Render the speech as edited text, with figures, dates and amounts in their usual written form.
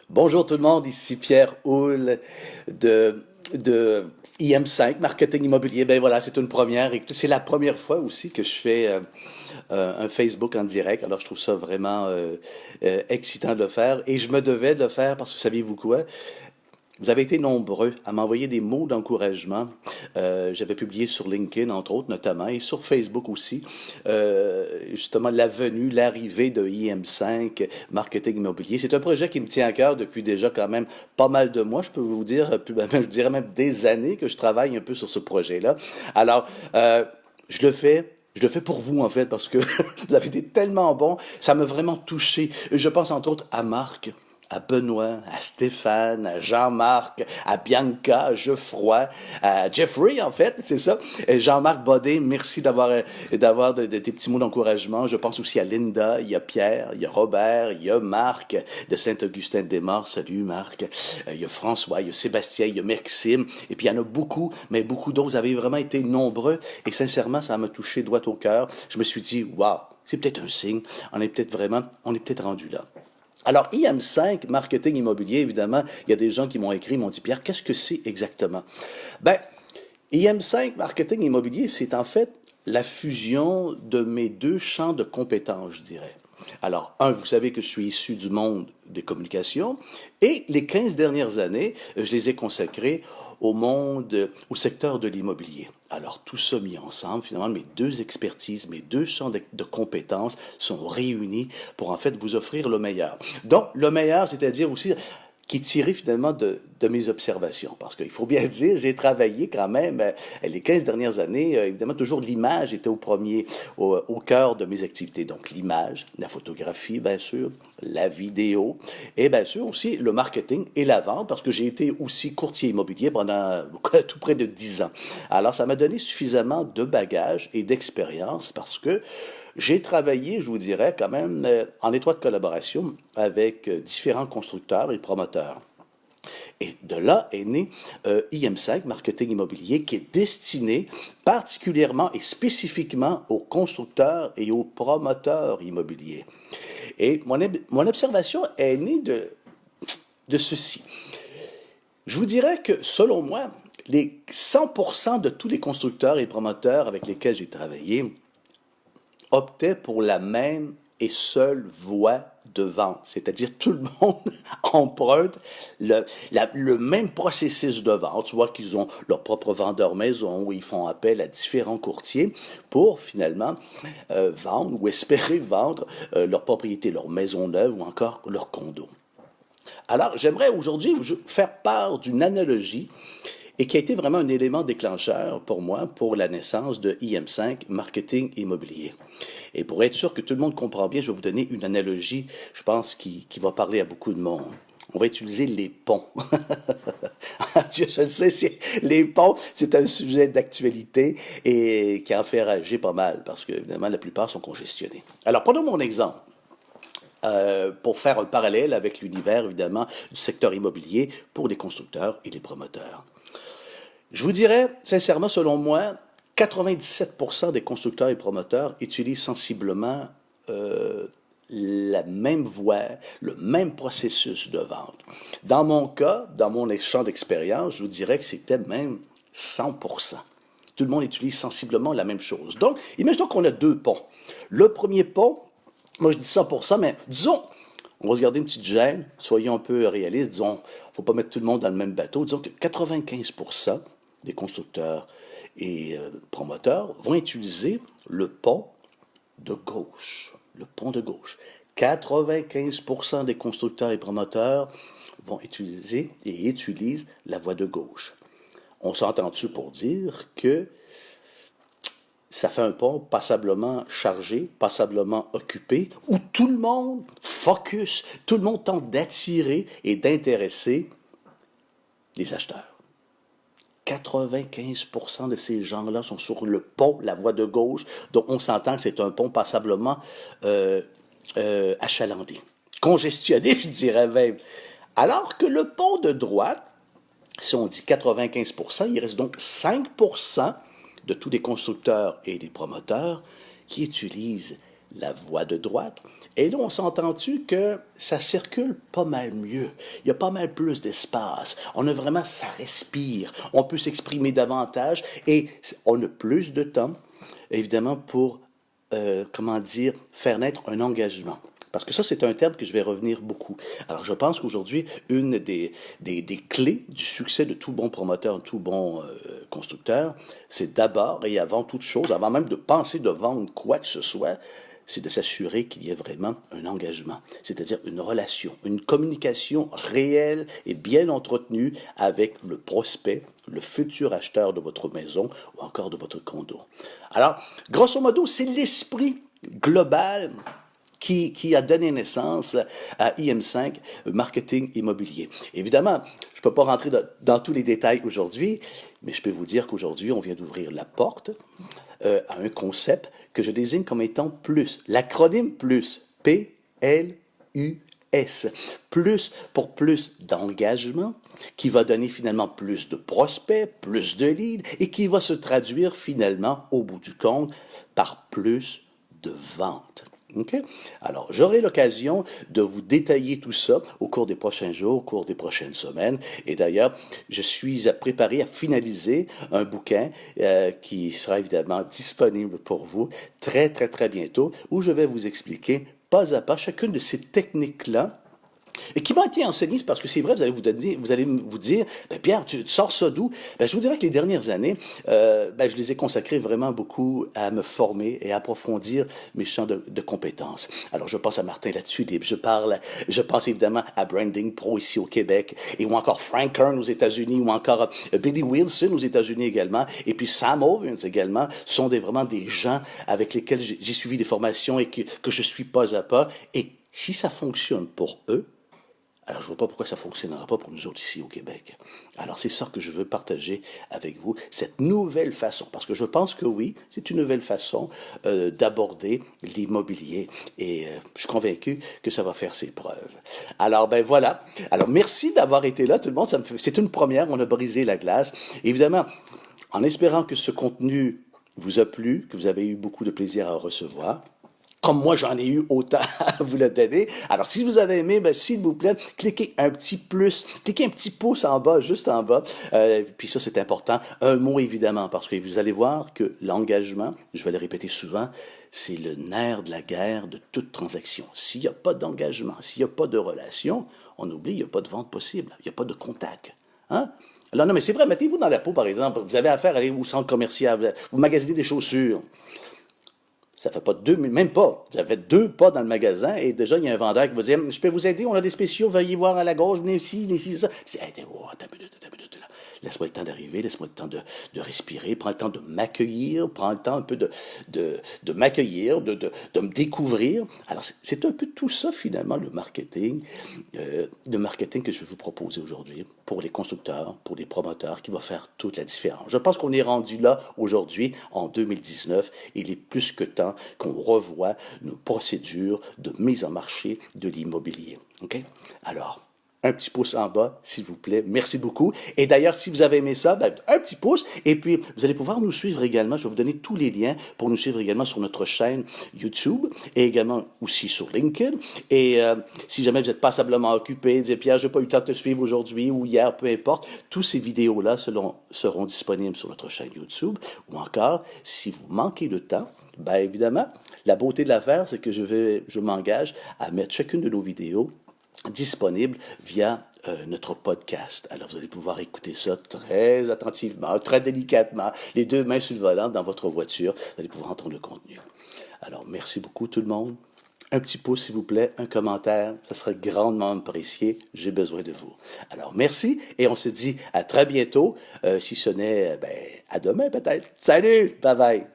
Bonjour tout le monde, ici Pierre Houle de IM5, Marketing Immobilier. Ben voilà, c'est une première et c'est la première fois aussi que je fais un Facebook en direct. Alors je trouve ça vraiment excitant de le faire et je me devais de le faire parce que saviez-vous quoi? Vous avez été nombreux à m'envoyer des mots d'encouragement. J'avais publié sur LinkedIn, entre autres, notamment, et sur Facebook aussi, justement, la venue, l'arrivée de IM5, Marketing Immobilier. C'est un projet qui me tient à cœur depuis déjà quand même pas mal de mois. Je peux vous dire, je dirais même des années que je travaille un peu sur ce projet-là. Alors, je le fais. Je le fais pour vous, en fait, parce que vous avez été tellement bons. Ça m'a vraiment touché. Je pense, entre autres, à Marc, à Benoît, à Stéphane, à Jean-Marc, à Bianca, à Geoffroy, à Jeffrey, en fait, c'est ça. Et Jean-Marc Bodé, merci d'avoir de tes petits mots d'encouragement. Je pense aussi à Linda, il y a Pierre, il y a Robert, il y a Marc de Saint-Augustin-des-Morts. Salut Marc. Il y a François, il y a Sébastien, il y a Maxime. Et puis il y en a beaucoup, mais beaucoup d'autres. Vous avez vraiment été nombreux. Et sincèrement, ça m'a touché droit au cœur. Je me suis dit, waouh, c'est peut-être un signe. On est peut-être rendu là. Alors, IM5, marketing immobilier, évidemment, il y a des gens qui m'ont écrit, m'ont dit, Pierre, qu'est-ce que c'est exactement? Ben, IM5, marketing immobilier, c'est en fait la fusion de mes deux champs de compétences, je dirais. Alors, vous savez que je suis issu du monde des communications et les 15 dernières années, je les ai consacrées au monde, au secteur de l'immobilier. Alors, tout ça mis ensemble, finalement, mes deux expertises, mes deux champs de compétences sont réunis pour en fait vous offrir le meilleur. Donc, le meilleur, c'est-à-dire aussi qui est tiré finalement de mes observations. Parce qu'il faut bien le dire, j'ai travaillé quand même les 15 dernières années, évidemment, toujours l'image était au cœur de mes activités. Donc l'image, la photographie, bien sûr, la vidéo, et bien sûr aussi le marketing et la vente, parce que j'ai été aussi courtier immobilier pendant tout près de 10 ans. Alors ça m'a donné suffisamment de bagages et d'expérience parce que j'ai travaillé, je vous dirais, quand même en étroite collaboration avec différents constructeurs et promoteurs. Et de là est né IM5, Marketing Immobilier, qui est destiné particulièrement et spécifiquement aux constructeurs et aux promoteurs immobiliers. Et mon observation est née de ceci. Je vous dirais que, selon moi, les 100% de tous les constructeurs et promoteurs avec lesquels j'ai travaillé optait pour la même et seule voie de vente. C'est-à-dire tout le monde emprunte le même processus de vente. Tu vois qu'ils ont leur propre vendeur maison où ils font appel à différents courtiers pour finalement vendre ou espérer vendre leur propriété, leur maison neuve ou encore leur condo. Alors, j'aimerais aujourd'hui vous faire part d'une analogie et qui a été vraiment un élément déclencheur pour moi pour la naissance de IM5, Marketing Immobilier. Et pour être sûr que tout le monde comprend bien, je vais vous donner une analogie, je pense, qui va parler à beaucoup de monde. On va utiliser les ponts. Je le sais, les ponts, c'est un sujet d'actualité et qui en fait rager pas mal parce que, évidemment, la plupart sont congestionnés. Alors, prenons mon exemple. Pour faire un parallèle avec l'univers, évidemment, du secteur immobilier pour les constructeurs et les promoteurs. Je vous dirais, sincèrement, selon moi, 97% des constructeurs et promoteurs utilisent sensiblement la même voie, le même processus de vente. Dans mon cas, dans mon champ d'expérience, je vous dirais que c'était même 100%. Tout le monde utilise sensiblement la même chose. Donc, imaginons qu'on a deux ponts. Le premier pont, moi je dis 100%, mais disons, on va se garder une petite gêne, soyons un peu réalistes, disons, il ne faut pas mettre tout le monde dans le même bateau, disons que 95% des constructeurs et promoteurs vont utiliser le pont de gauche. Le pont de gauche. 95% des constructeurs et promoteurs vont utiliser et utilisent la voie de gauche. On s'entend-tu pour dire que ça fait un pont passablement chargé, passablement occupé, où tout le monde focus, tout le monde tente d'attirer et d'intéresser les acheteurs. 95% de ces gens-là sont sur le pont, la voie de gauche, donc on s'entend que c'est un pont passablement achalandé, congestionné, je dirais même. Alors que le pont de droite, si on dit 95%, il reste donc 5% de tous les constructeurs et les promoteurs qui utilisent la voie de droite Et là, on s'entend-tu que ça circule pas mal mieux. Il y a pas mal plus d'espace. On a vraiment, ça respire. On peut s'exprimer davantage et on a plus de temps, évidemment, pour, comment dire, faire naître un engagement. Parce que ça, c'est un terme que je vais revenir beaucoup. Alors, je pense qu'aujourd'hui, une des clés du succès de tout bon promoteur, tout bon constructeur, c'est d'abord et avant toute chose, avant même de penser de vendre quoi que ce soit, c'est de s'assurer qu'il y ait vraiment un engagement, c'est-à-dire une relation, une communication réelle et bien entretenue avec le prospect, le futur acheteur de votre maison ou encore de votre condo. Alors, grosso modo, c'est l'esprit global qui a donné naissance à IM5 Marketing Immobilier. Évidemment, je ne peux pas rentrer dans tous les détails aujourd'hui, mais je peux vous dire qu'aujourd'hui, on vient d'ouvrir la porte à un concept que je désigne comme étant plus. L'acronyme plus, P-L-U-S. Plus pour plus d'engagement, qui va donner finalement plus de prospects, plus de leads, et qui va se traduire finalement, au bout du compte, par plus de ventes. Okay? Alors, j'aurai l'occasion de vous détailler tout ça au cours des prochains jours, au cours des prochaines semaines. Et d'ailleurs, je suis préparé à finaliser un bouquin qui sera évidemment disponible pour vous très, très, très bientôt, où je vais vous expliquer pas à pas chacune de ces techniques-là et qui m'a été enseigné, parce que c'est vrai, vous allez vous dire, ben Pierre, tu sors ça d'où? Ben, je vous dirais que les dernières années, je les ai consacrées vraiment beaucoup à me former et à approfondir mes champs de compétences. Alors, je pense à Martin Latulippe, je pense évidemment à Branding Pro ici au Québec, et ou encore Frank Kern aux États-Unis, ou encore Billy Wilson aux États-Unis également, et puis Sam Owens également, sont vraiment des gens avec lesquels j'ai suivi des formations et que je suis pas à pas. Et si ça fonctionne pour eux, alors, je ne vois pas pourquoi ça ne fonctionnera pas pour nous autres ici au Québec. Alors, c'est ça que je veux partager avec vous, cette nouvelle façon. Parce que je pense que oui, c'est une nouvelle façon d'aborder l'immobilier. Et je suis convaincu que ça va faire ses preuves. Alors, ben voilà. Alors, merci d'avoir été là, tout le monde. C'est une première. On a brisé la glace. Évidemment, en espérant que ce contenu vous a plu, que vous avez eu beaucoup de plaisir à recevoir. Comme moi, j'en ai eu autant à vous le donner. Alors, si vous avez aimé, ben, s'il vous plaît, cliquez un petit plus, cliquez un petit pouce en bas, juste en bas. Puis ça, c'est important. Un mot, évidemment, parce que vous allez voir que l'engagement, je vais le répéter souvent, c'est le nerf de la guerre de toute transaction. S'il n'y a pas d'engagement, s'il n'y a pas de relation, on oublie, il n'y a pas de vente possible, il n'y a pas de contact. Hein? Alors, non, mais c'est vrai, mettez-vous dans la peau, par exemple. Vous avez affaire à aller au centre commercial, vous magasinez des chaussures. Ça fait pas même pas. Vous avez 2 pas dans le magasin et déjà, il y a un vendeur qui va dire, je peux vous aider, on a des spéciaux, veuillez voir à la gauche, venez ici, ça. C'est, hey, attends une minute, là. Laisse-moi le temps d'arriver, laisse-moi le temps de respirer, prends le temps de m'accueillir, prends le temps un peu de m'accueillir, de me découvrir. Alors, c'est un peu tout ça, finalement, le marketing que je vais vous proposer aujourd'hui pour les constructeurs, pour les promoteurs, qui va faire toute la différence. Je pense qu'on est rendu là aujourd'hui, en 2019. Il est plus que temps qu'on revoie nos procédures de mise en marché de l'immobilier. OK? Alors, un petit pouce en bas, s'il vous plaît. Merci beaucoup. Et d'ailleurs, si vous avez aimé ça, ben, un petit pouce. Et puis, vous allez pouvoir nous suivre également. Je vais vous donner tous les liens pour nous suivre également sur notre chaîne YouTube et également aussi sur LinkedIn. Et si jamais vous n'êtes passablement occupé, dites Pierre, je n'ai pas eu le temps de te suivre aujourd'hui ou hier, peu importe, toutes ces vidéos-là seront disponibles sur notre chaîne YouTube. Ou encore, si vous manquez de temps, ben évidemment, la beauté de l'affaire, c'est que je m'engage à mettre chacune de nos vidéos disponible via notre podcast. Alors, vous allez pouvoir écouter ça très attentivement, très délicatement, les 2 mains sur le volant dans votre voiture. Vous allez pouvoir entendre le contenu. Alors, merci beaucoup tout le monde. Un petit pouce, s'il vous plaît, un commentaire, ça serait grandement apprécié. J'ai besoin de vous. Alors, merci et on se dit à très bientôt. Si ce n'est, à demain peut-être. Salut! Bye bye!